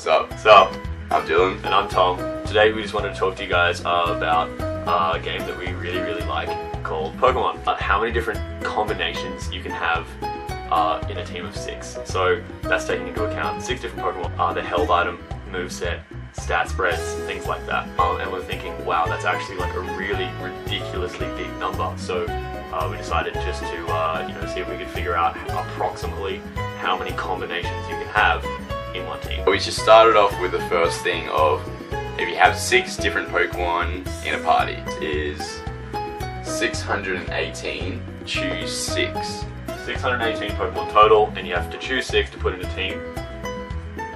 Sup? I'm Dylan. And I'm Tom. Today we just wanted to talk to you guys about a game that we really like called Pokemon. How many different combinations you can have in a team of 6. So that's taking into account 6 different Pokemon, the held item, moveset, stat spreads, things like that. And we're thinking, wow, that's actually like a really ridiculously big number. So we decided just to see if we could figure out approximately how many combinations you can have in one team. We just started off with the first thing of, if you have 6 different Pokemon in a party, it is 618, choose 6. 618 Pokemon total, and you have to choose 6 to put in a team.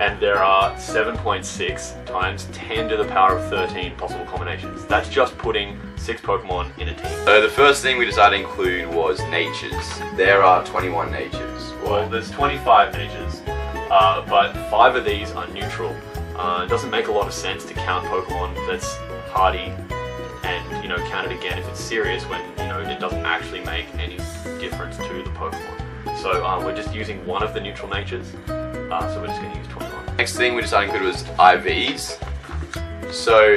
And there are 7.6 times 10 to the power of 13 possible combinations. That's just putting 6 Pokemon in a team. So the first thing we decided to include was natures. There are 21 natures. Well, there's 25 natures, but 5 of these are neutral. It doesn't make a lot of sense to count Pokemon that's hardy and count it again if it's serious when it doesn't actually make any difference to the Pokemon. So we're just using one of the neutral natures, so we're just going to use 21. Next thing we decided to include was IVs. So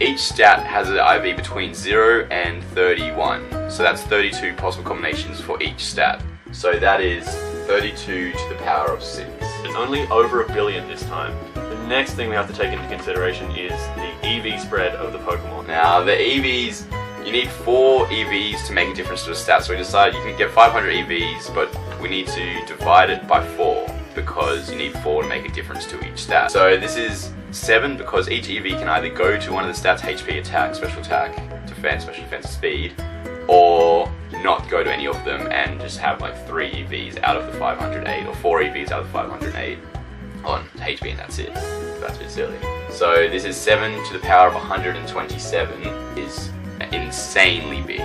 each stat has an IV between 0 and 31. So that's 32 possible combinations for each stat. So that is 32 to the power of 6. It's only over 1 billion this time. The next thing we have to take into consideration is the EV spread of the Pokemon. Now the EVs, you need 4 EVs to make a difference to the stat. So we decided you can get 500 EVs, but we need to divide it by 4 because you need 4 to make a difference to each stat. So this is 7 because each EV can either go to one of the stats, HP, attack, special attack, defense, special defense, speed, or not go to any of them and just have like 3 EVs out of the 508 or 4 EVs out of the 508 on HP, and that's it. That's a bit silly. So this is 7 to the power of 127 is insanely big.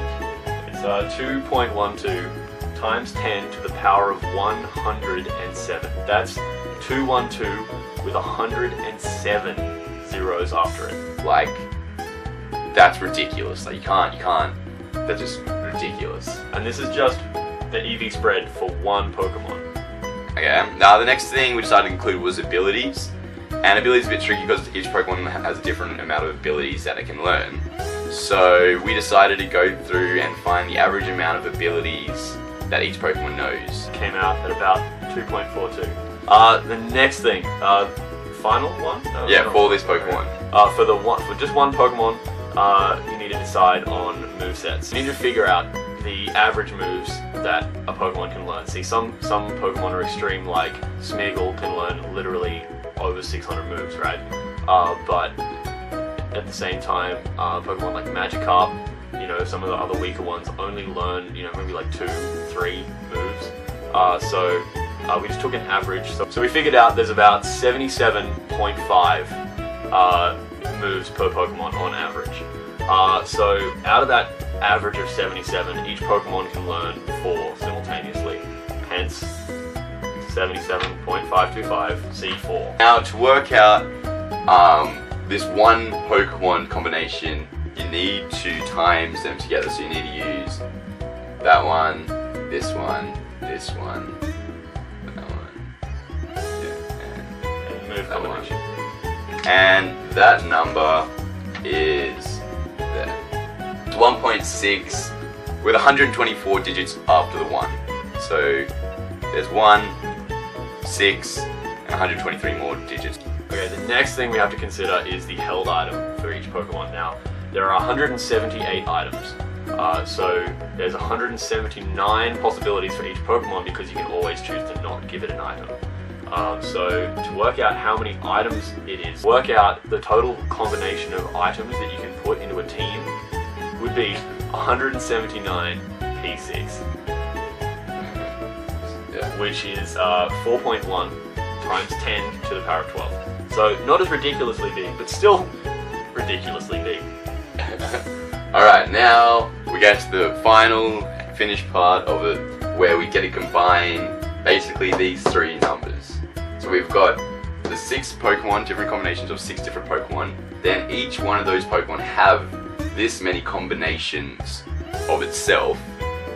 It's 2.12 times 10 to the power of 107. That's 212 with 107 zeros after it. Like, that's ridiculous. Like you can't. That's just ridiculous. And this is just the EV spread for one Pokemon. Okay, now the next thing we decided to include was abilities. And abilities is a bit tricky because each Pokemon has a different amount of abilities that it can learn. So we decided to go through and find the average amount of abilities that each Pokemon knows. Came out at about 2.42. The next thing, final one? Yeah, for this Pokemon. For just one Pokemon, you need to decide on movesets. You need to figure out the average moves that a Pokemon can learn. See, some Pokemon are extreme, like Smeagol can learn literally over 600 moves, right? But at the same time, Pokemon like Magikarp, some of the other weaker ones only learn, maybe like 2-3 moves. So we just took an average. So we figured out there's about 77.5 moves per Pokemon on average. So out of that average of 77, each Pokemon can learn 4 simultaneously. Hence 77.525 C4. Now to work out this one Pokemon combination, you need to times them together. So you need to use that one, this one, this one, that one, and move combination. And that number is there. It's 1.6 with 124 digits after the 1. So there's 1, 6, and 123 more digits. Okay, the next thing we have to consider is the held item for each Pokemon. Now, there are 178 items. So there's 179 possibilities for each Pokemon because you can always choose to not give it an item. So to work out how many items it is, work out the total combination of items that you can put into a team would be 179 P6. Which is 4.1 times 10 to the power of 12. So not as ridiculously big, but still ridiculously big. Alright, now we get to the final finished part of it, where we get to combine basically these 3 numbers. So we've got the 6 Pokemon, different combinations of 6 different Pokemon. Then each one of those Pokemon have this many combinations of itself,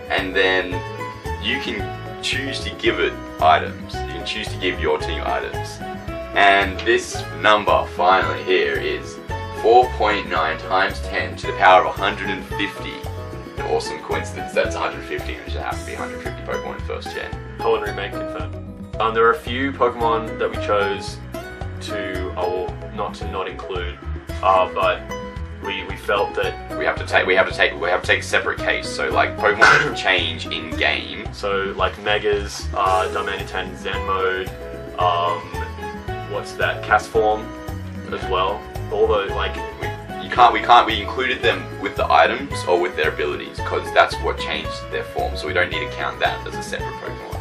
and then you can choose to give it items. You can choose to give your team items. And this number finally here is 4.9 times 10 to the power of 150. An awesome coincidence that it's 150 and it just happens to be 150 Pokemon in first gen. Colin remake confirmed. There are a few Pokemon that we chose to, not include, but we felt that we have to take a separate case. So like Pokemon can change in game. So like Megas, Darmanitan Zen mode, what's that? Cast form as well. All the like. We included them with the items or with their abilities because that's what changed their form. So we don't need to count that as a separate Pokemon.